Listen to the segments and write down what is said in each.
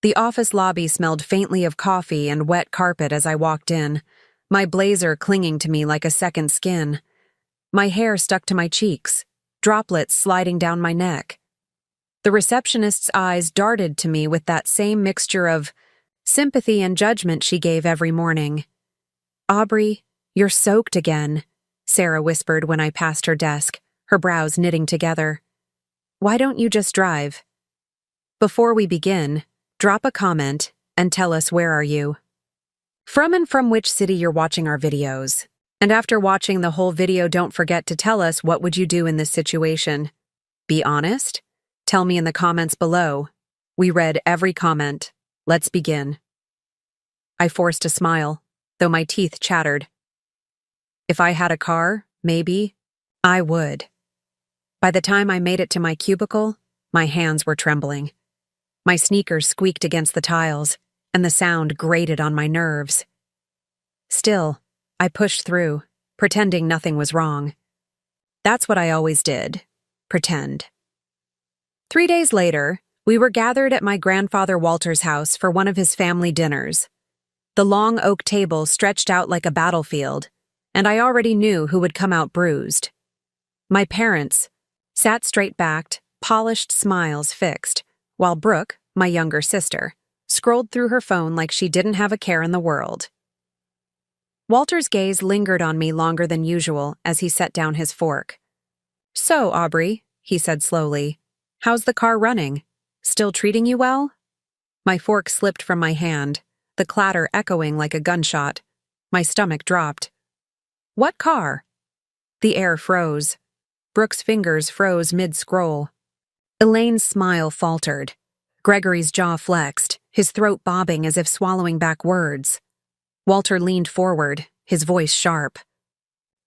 The office lobby smelled faintly of coffee and wet carpet as I walked in, my blazer clinging to me like a second skin. My hair stuck to my cheeks, droplets sliding down my neck. The receptionist's eyes darted to me with that same mixture of sympathy and judgment she gave every morning. "Aubrey, you're soaked again," Sarah whispered when I passed her desk, her brows knitting together. "Why don't you just drive?" Before we begin, drop a comment and tell us where are you from and from which city you're watching our videos. And after watching the whole video, don't forget to tell us what would you do in this situation. Be honest? Tell me in the comments below. We read every comment. Let's begin. I forced a smile, though my teeth chattered. If I had a car, maybe, I would. By the time I made it to my cubicle, my hands were trembling. My sneakers squeaked against the tiles, and the sound grated on my nerves. Still, I pushed through, pretending nothing was wrong. That's what I always did, pretend. 3 days later, we were gathered at my grandfather Walter's house for one of his family dinners. The long oak table stretched out like a battlefield, and I already knew who would come out bruised. My parents sat straight-backed, polished smiles fixed, while Brooke, my younger sister, scrolled through her phone like she didn't have a care in the world. Walter's gaze lingered on me longer than usual as he set down his fork. "So, Aubrey," he said slowly, "how's the car running? Still treating you well?" My fork slipped from my hand, the clatter echoing like a gunshot. My stomach dropped. "What car?" The air froze. Brooke's fingers froze mid-scroll. Elaine's smile faltered. Gregory's jaw flexed, his throat bobbing as if swallowing back words. Walter leaned forward, his voice sharp.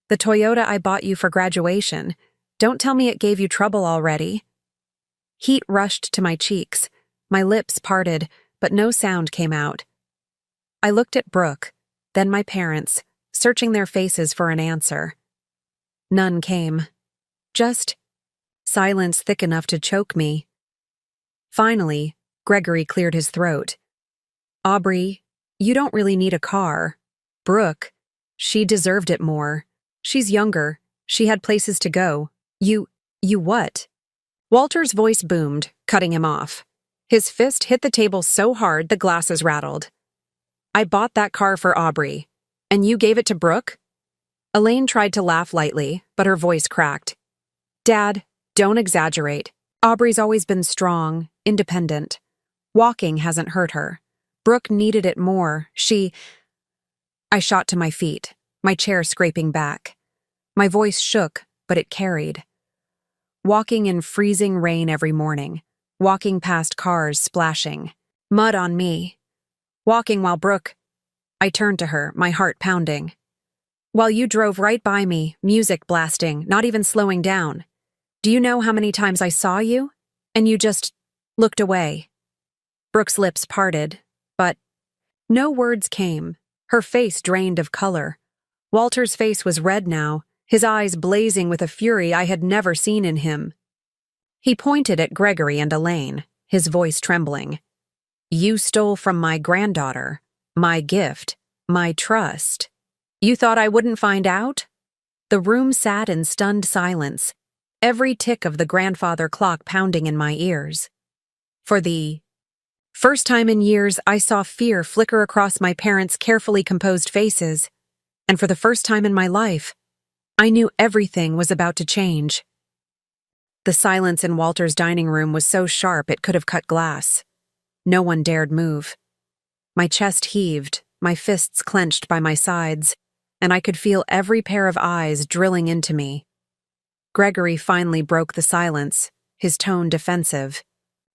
"The Toyota I bought you for graduation. Don't tell me it gave you trouble already." Heat rushed to my cheeks. My lips parted, but no sound came out. I looked at Brooke, then my parents, searching their faces for an answer. None came. Just silence thick enough to choke me. Finally, Gregory cleared his throat. "Aubrey, you don't really need a car. Brooke, she deserved it more. She's younger. She had places to go. You what?" Walter's voice boomed, cutting him off. His fist hit the table so hard the glasses rattled. "I bought that car for Aubrey. And you gave it to Brooke?" Elaine tried to laugh lightly, but her voice cracked. "Dad, don't exaggerate. Aubrey's always been strong, independent. Walking hasn't hurt her. Brooke needed it more. I shot to my feet, my chair scraping back. My voice shook, but it carried. Walking in freezing rain every morning. Walking past cars splashing. Mud on me. Walking while Brooke... I turned to her, my heart pounding. "While you drove right by me, music blasting, not even slowing down. Do you know how many times I saw you? And you just looked away." Brooke's lips parted, but no words came. Her face drained of color. Walter's face was red now, his eyes blazing with a fury I had never seen in him. He pointed at Gregory and Elaine, his voice trembling. "You stole from my granddaughter, my gift, my trust. You thought I wouldn't find out?" The room sat in stunned silence, every tick of the grandfather clock pounding in my ears. For the first time in years, I saw fear flicker across my parents' carefully composed faces, and for the first time in my life, I knew everything was about to change. The silence in Walter's dining room was so sharp it could have cut glass. No one dared move. My chest heaved, my fists clenched by my sides, and I could feel every pair of eyes drilling into me. Gregory finally broke the silence, his tone defensive,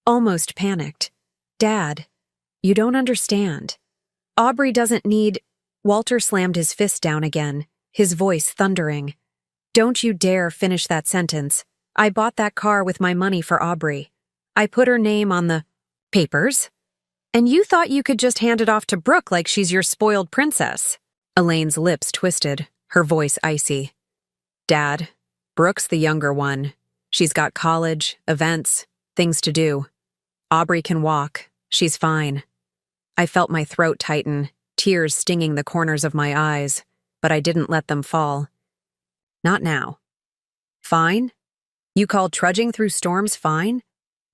almost panicked. "Dad, you don't understand. Aubrey doesn't need..." Walter slammed his fist down again, his voice thundering. "Don't you dare finish that sentence. I bought that car with my money for Aubrey. I put her name on the papers. And you thought you could just hand it off to Brooke like she's your spoiled princess." Elaine's lips twisted, her voice icy. "Dad, Brooke's the younger one. She's got college, events, things to do. Aubrey can walk, She's fine. I felt my throat tighten, tears stinging the corners of my eyes, but I didn't let them fall. Not now. Fine? You call trudging through storms fine?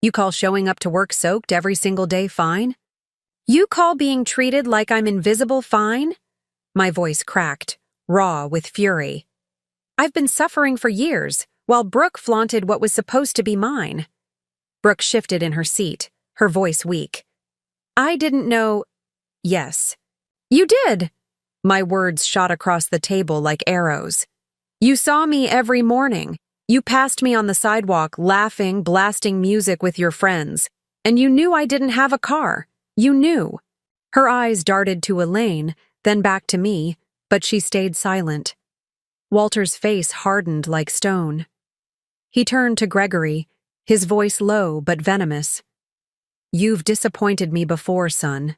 You call showing up to work soaked every single day fine? You call being treated like I'm invisible fine? My voice cracked, raw with fury. I've been suffering for years, while Brooke flaunted what was supposed to be mine. Brooke shifted in her seat, her voice weak. I didn't know— Yes. You did! My words shot across the table like arrows. You saw me every morning. You passed me on the sidewalk, laughing, blasting music with your friends. And you knew I didn't have a car. You knew. Her eyes darted to Elaine, then back to me, but she stayed silent. Walter's face hardened like stone. He turned to Gregory, his voice low but venomous. You've disappointed me before, son.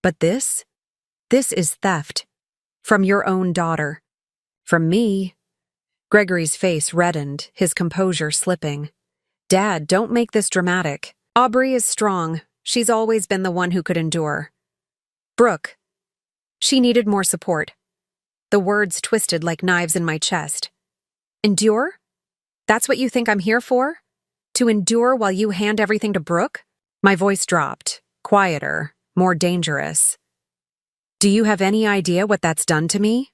But this is theft. From your own daughter. From me. Gregory's face reddened, his composure slipping. Dad, don't make this dramatic. Aubrey is strong. She's always been the one who could endure. Brooke. She needed more support. The words twisted like knives in my chest. Endure? That's what you think I'm here for? To endure while you hand everything to Brooke? My voice dropped, quieter, more dangerous. Do you have any idea what that's done to me?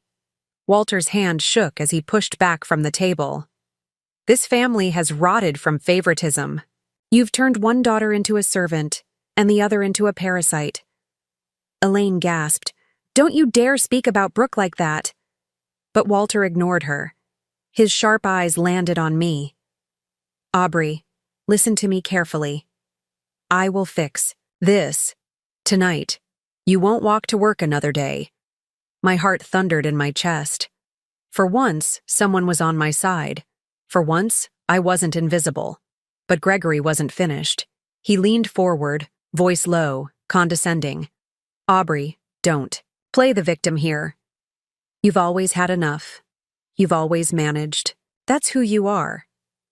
Walter's hand shook as he pushed back from the table. This family has rotted from favoritism. You've turned one daughter into a servant, and the other into a parasite. Elaine gasped. Don't you dare speak about Brooke like that. But Walter ignored her. His sharp eyes landed on me. Aubrey, listen to me carefully. I will fix this tonight. You won't walk to work another day. My heart thundered in my chest. For once, someone was on my side. For once, I wasn't invisible. But Gregory wasn't finished. He leaned forward, voice low, condescending. Aubrey, don't play the victim here. You've always had enough. You've always managed. That's who you are.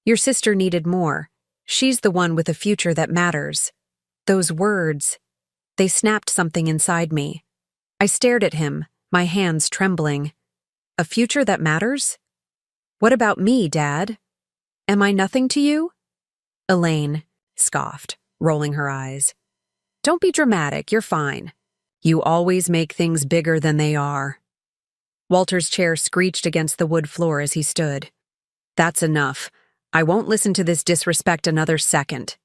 Your sister needed more. She's the one with a future that matters. Those words, they snapped something inside me. I stared at him, my hands trembling. A future that matters? What about me, Dad? Am I nothing to you? Elaine scoffed, rolling her eyes. Don't be dramatic, you're fine. You always make things bigger than they are. Walter's chair screeched against the wood floor as he stood. That's enough. I won't listen to this disrespect another second.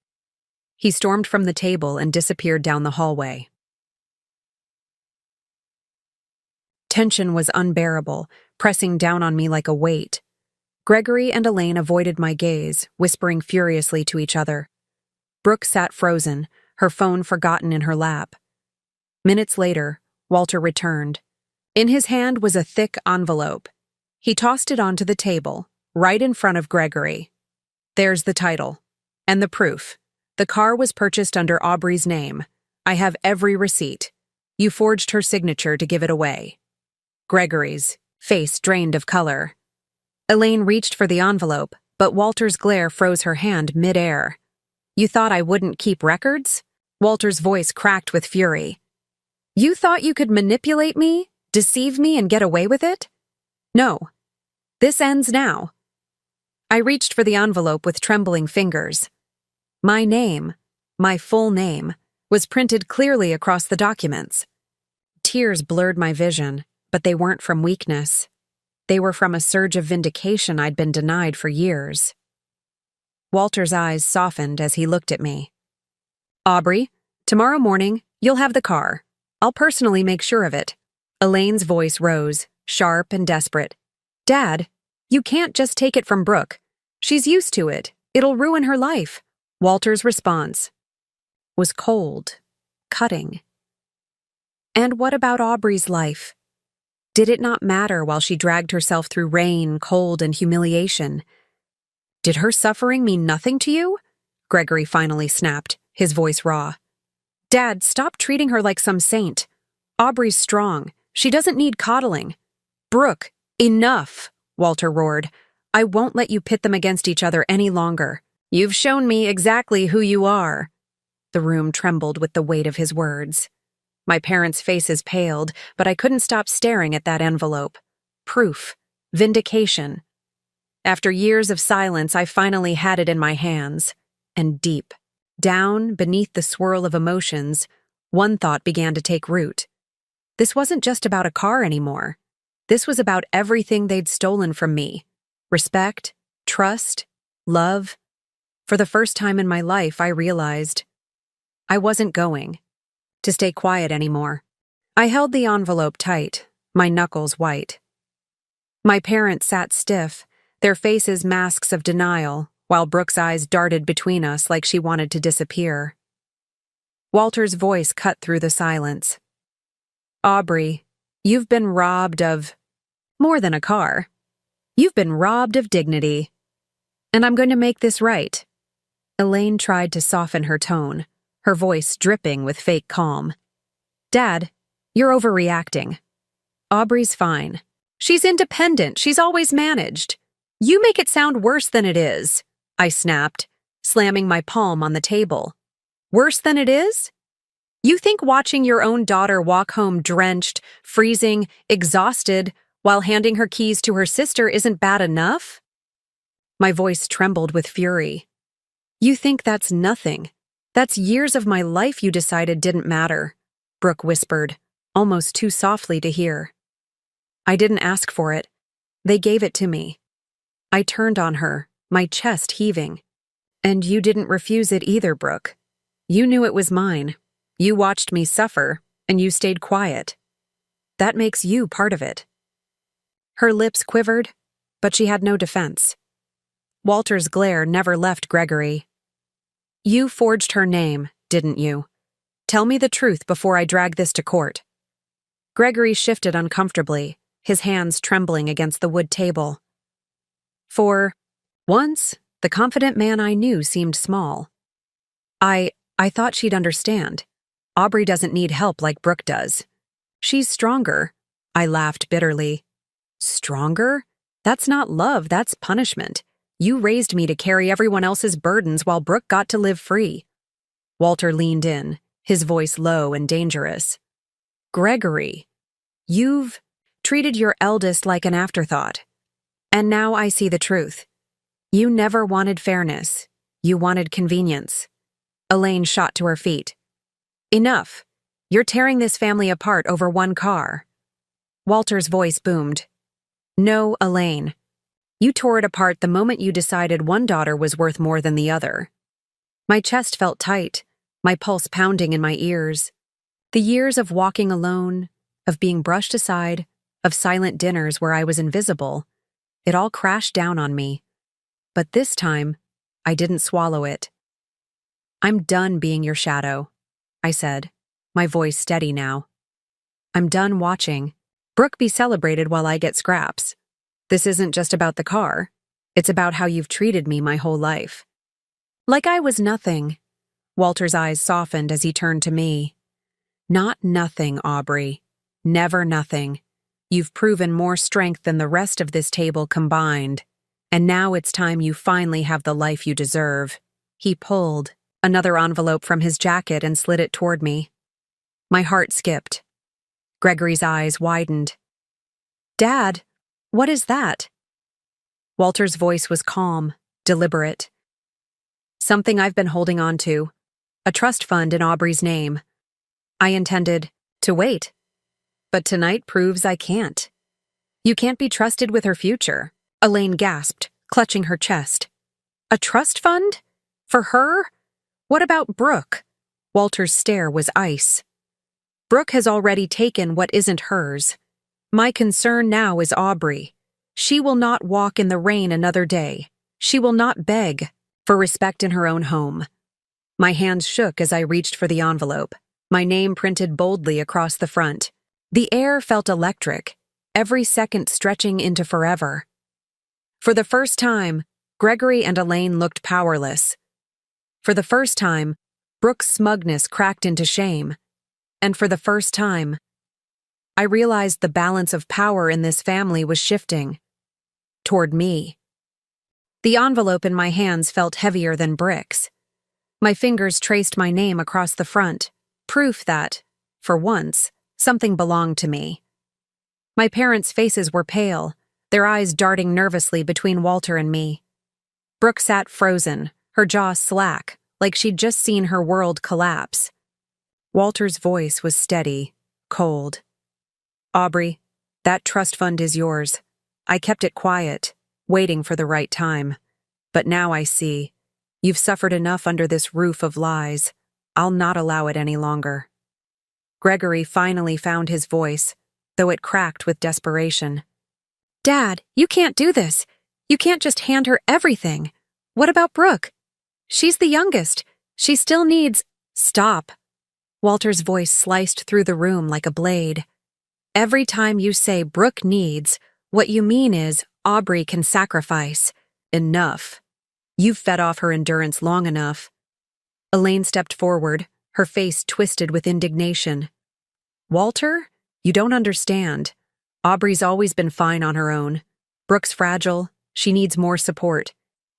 He stormed from the table and disappeared down the hallway. Tension was unbearable, pressing down on me like a weight. Gregory and Elaine avoided my gaze, whispering furiously to each other. Brooke sat frozen, her phone forgotten in her lap. Minutes later, Walter returned. In his hand was a thick envelope. He tossed it onto the table, right in front of Gregory. There's the title. And the proof. The car was purchased under Aubrey's name. I have every receipt. You forged her signature to give it away. Gregory's face drained of color. Elaine reached for the envelope, but Walter's glare froze her hand mid-air. You thought I wouldn't keep records? Walter's voice cracked with fury. You thought you could manipulate me, deceive me, and get away with it? No. This ends now. I reached for the envelope with trembling fingers. My name, my full name, was printed clearly across the documents. Tears blurred my vision, but they weren't from weakness. They were from a surge of vindication I'd been denied for years. Walter's eyes softened as he looked at me. Aubrey, tomorrow morning, you'll have the car. I'll personally make sure of it. Elaine's voice rose, sharp and desperate. Dad, you can't just take it from Brooke. She's used to it. It'll ruin her life. Walter's response was cold, cutting. And what about Aubrey's life? Did it not matter while she dragged herself through rain, cold, and humiliation? Did her suffering mean nothing to you? Gregory finally snapped, his voice raw. Dad, stop treating her like some saint. Aubrey's strong. She doesn't need coddling. Brooke, enough, Walter roared. I won't let you pit them against each other any longer. You've shown me exactly who you are. The room trembled with the weight of his words. My parents' faces paled, but I couldn't stop staring at that envelope. Proof. Vindication. After years of silence, I finally had it in my hands. And deep, down beneath the swirl of emotions, one thought began to take root. This wasn't just about a car anymore. This was about everything they'd stolen from me. Respect, trust, love. For the first time in my life, I realized I wasn't going to stay quiet anymore. I held the envelope tight, my knuckles white. My parents sat stiff, their faces masks of denial, while Brooke's eyes darted between us like she wanted to disappear. Walter's voice cut through the silence. Aubrey, you've been robbed of more than a car. You've been robbed of dignity. And I'm going to make this right. Elaine tried to soften her tone, her voice dripping with fake calm. Dad, you're overreacting. Aubrey's fine. She's independent. She's always managed. You make it sound worse than it is, I snapped, slamming my palm on the table. Worse than it is? You think watching your own daughter walk home drenched, freezing, exhausted, while handing her keys to her sister isn't bad enough? My voice trembled with fury. You think that's nothing. That's years of my life you decided didn't matter, Brooke whispered, almost too softly to hear. I didn't ask for it. They gave it to me. I turned on her, my chest heaving. And you didn't refuse it either, Brooke. You knew it was mine. You watched me suffer, and you stayed quiet. That makes you part of it. Her lips quivered, but she had no defense. Walter's glare never left Gregory. You forged her name, didn't you? Tell me the truth before I drag this to court. Gregory shifted uncomfortably, his hands trembling against the wood table. For once, the confident man I knew seemed small. I thought she'd understand. Aubrey doesn't need help like Brooke does. She's stronger. I laughed bitterly. Stronger? That's not love, that's punishment. You raised me to carry everyone else's burdens while Brooke got to live free. Walter leaned in, his voice low and dangerous. Gregory, you've treated your eldest like an afterthought. And now I see the truth. You never wanted fairness. You wanted convenience. Elaine shot to her feet. Enough. You're tearing this family apart over one car. Walter's voice boomed. No, Elaine. You tore it apart the moment you decided one daughter was worth more than the other. My chest felt tight, my pulse pounding in my ears. The years of walking alone, of being brushed aside, of silent dinners where I was invisible, it all crashed down on me. But this time, I didn't swallow it. I'm done being your shadow, I said, my voice steady now. I'm done watching Brooke be celebrated while I get scraps. This isn't just about the car. It's about how you've treated me my whole life. Like I was nothing. Walter's eyes softened as he turned to me. Not nothing, Aubrey. Never nothing. You've proven more strength than the rest of this table combined. And now it's time you finally have the life you deserve. He pulled another envelope from his jacket and slid it toward me. My heart skipped. Gregory's eyes widened. Dad, what is that? Walter's voice was calm, deliberate. Something I've been holding on to. A trust fund in Aubrey's name. I intended to wait. But tonight proves I can't. You can't be trusted with her future, Elaine gasped, clutching her chest. A trust fund? For her? What about Brooke? Walter's stare was ice. Brooke has already taken what isn't hers. My concern now is Aubrey. She will not walk in the rain another day. She will not beg for respect in her own home. My hands shook as I reached for the envelope, my name printed boldly across the front. The air felt electric, every second stretching into forever. For the first time, Gregory and Elaine looked powerless. For the first time, Brooke's smugness cracked into shame. And for the first time, I realized the balance of power in this family was shifting toward me. The envelope in my hands felt heavier than bricks. My fingers traced my name across the front, proof that, for once, something belonged to me. My parents' faces were pale, their eyes darting nervously between Walter and me. Brooke sat frozen, her jaw slack, like she'd just seen her world collapse. Walter's voice was steady, cold. "Aubrey, that trust fund is yours. I kept it quiet, waiting for the right time. But now I see. You've suffered enough under this roof of lies. I'll not allow it any longer." Gregory finally found his voice, though it cracked with desperation. "Dad, you can't do this. You can't just hand her everything. What about Brooke? She's the youngest. She still needs—" "Stop." Walter's voice sliced through the room like a blade. "Every time you say Brooke needs, what you mean is Aubrey can sacrifice. Enough. You've fed off her endurance long enough." Elaine stepped forward, her face twisted with indignation. "Walter, you don't understand. Aubrey's always been fine on her own. Brooke's fragile. She needs more support.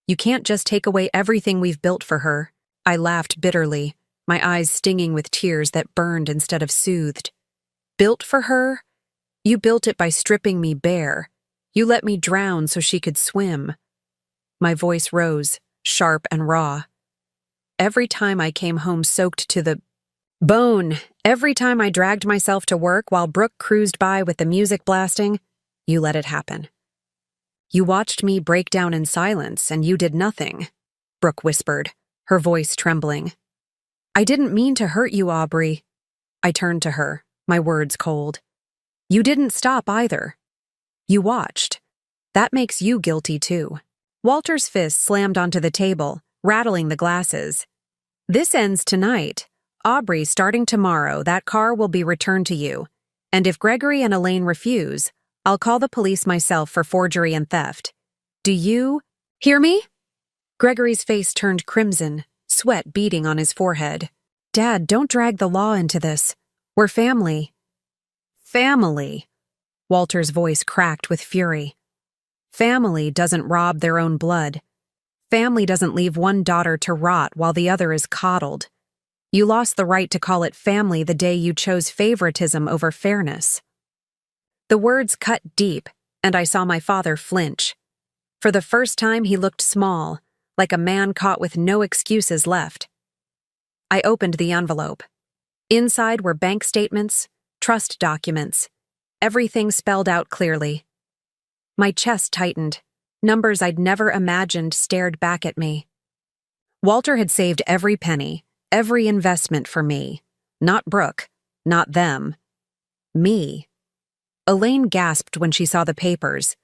You can't just take away everything we've built for her." I laughed bitterly, my eyes stinging with tears that burned instead of soothed. "Built for her? You built it by stripping me bare. You let me drown so she could swim." My voice rose, sharp and raw. "Every time I came home soaked to the bone, every time I dragged myself to work while Brooke cruised by with the music blasting, you let it happen. You watched me break down in silence and you did nothing," Brooke whispered, her voice trembling. "I didn't mean to hurt you, Aubrey." I turned to her, my words cold. "You didn't stop either. You watched. That makes you guilty too." Walter's fist slammed onto the table, rattling the glasses. "This ends tonight. Aubrey, starting tomorrow, that car will be returned to you. And if Gregory and Elaine refuse, I'll call the police myself for forgery and theft. Do you hear me?" Gregory's face turned crimson, sweat beading on his forehead. "Dad, don't drag the law into this. We're family." "Family?" Walter's voice cracked with fury. "Family doesn't rob their own blood. Family doesn't leave one daughter to rot while the other is coddled. You lost the right to call it family the day you chose favoritism over fairness." The words cut deep, and I saw my father flinch. For the first time, he looked small, like a man caught with no excuses left. I opened the envelope. Inside were bank statements, trust documents, everything spelled out clearly. My chest tightened. Numbers I'd never imagined stared back at me. Walter had saved every penny, every investment for me. Not Brooke, not them. Me. Elaine gasped when she saw the papers.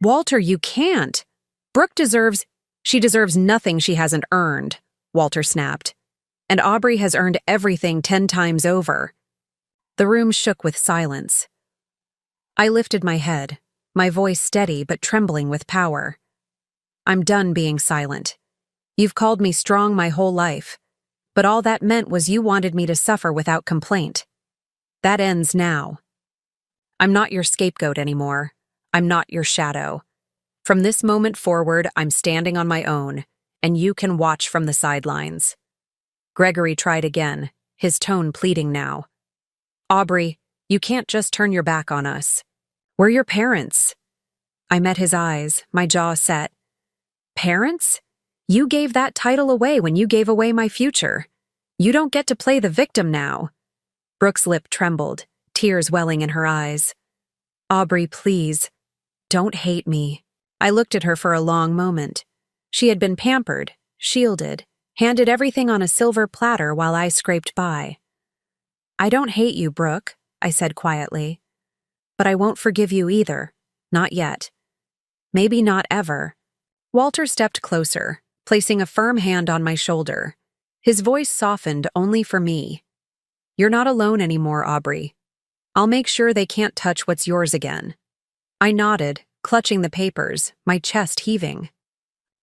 "Walter, you can't. Brooke she deserves nothing she hasn't earned," Walter snapped. "And Aubrey has earned everything 10 times over." The room shook with silence. I lifted my head, my voice steady but trembling with power. "I'm done being silent. You've called me strong my whole life, but all that meant was you wanted me to suffer without complaint. That ends now. I'm not your scapegoat anymore. I'm not your shadow. From this moment forward, I'm standing on my own, and you can watch from the sidelines." Gregory tried again, his tone pleading now. "Aubrey, you can't just turn your back on us. We're your parents." I met his eyes, my jaw set. "Parents? You gave that title away when you gave away my future. You don't get to play the victim now." Brooke's lip trembled, tears welling in her eyes. "Aubrey, please, don't hate me." I looked at her for a long moment. She had been pampered, shielded, handed everything on a silver platter while I scraped by. "I don't hate you, Brooke," I said quietly. "But I won't forgive you either. Not yet. Maybe not ever." Walter stepped closer, placing a firm hand on my shoulder. His voice softened only for me. "You're not alone anymore, Aubrey. I'll make sure they can't touch what's yours again." I nodded, clutching the papers, my chest heaving.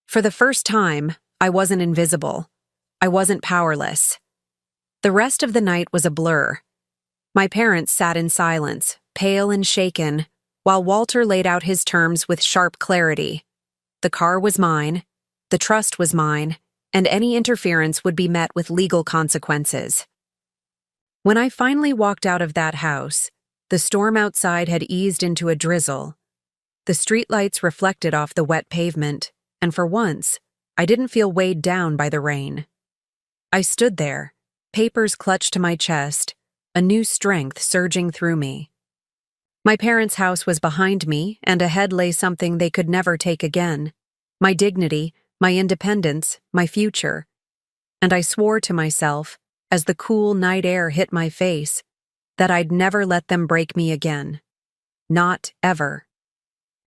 For the first time, I wasn't invisible. I wasn't powerless. The rest of the night was a blur. My parents sat in silence, pale and shaken, while Walter laid out his terms with sharp clarity. The car was mine, the trust was mine, and any interference would be met with legal consequences. When I finally walked out of that house, the storm outside had eased into a drizzle. The streetlights reflected off the wet pavement, and for once, I didn't feel weighed down by the rain. I stood there, papers clutched to my chest, a new strength surging through me. My parents' house was behind me, and ahead lay something they could never take again: my dignity, my independence, my future. And I swore to myself, as the cool night air hit my face, that I'd never let them break me again. Not ever.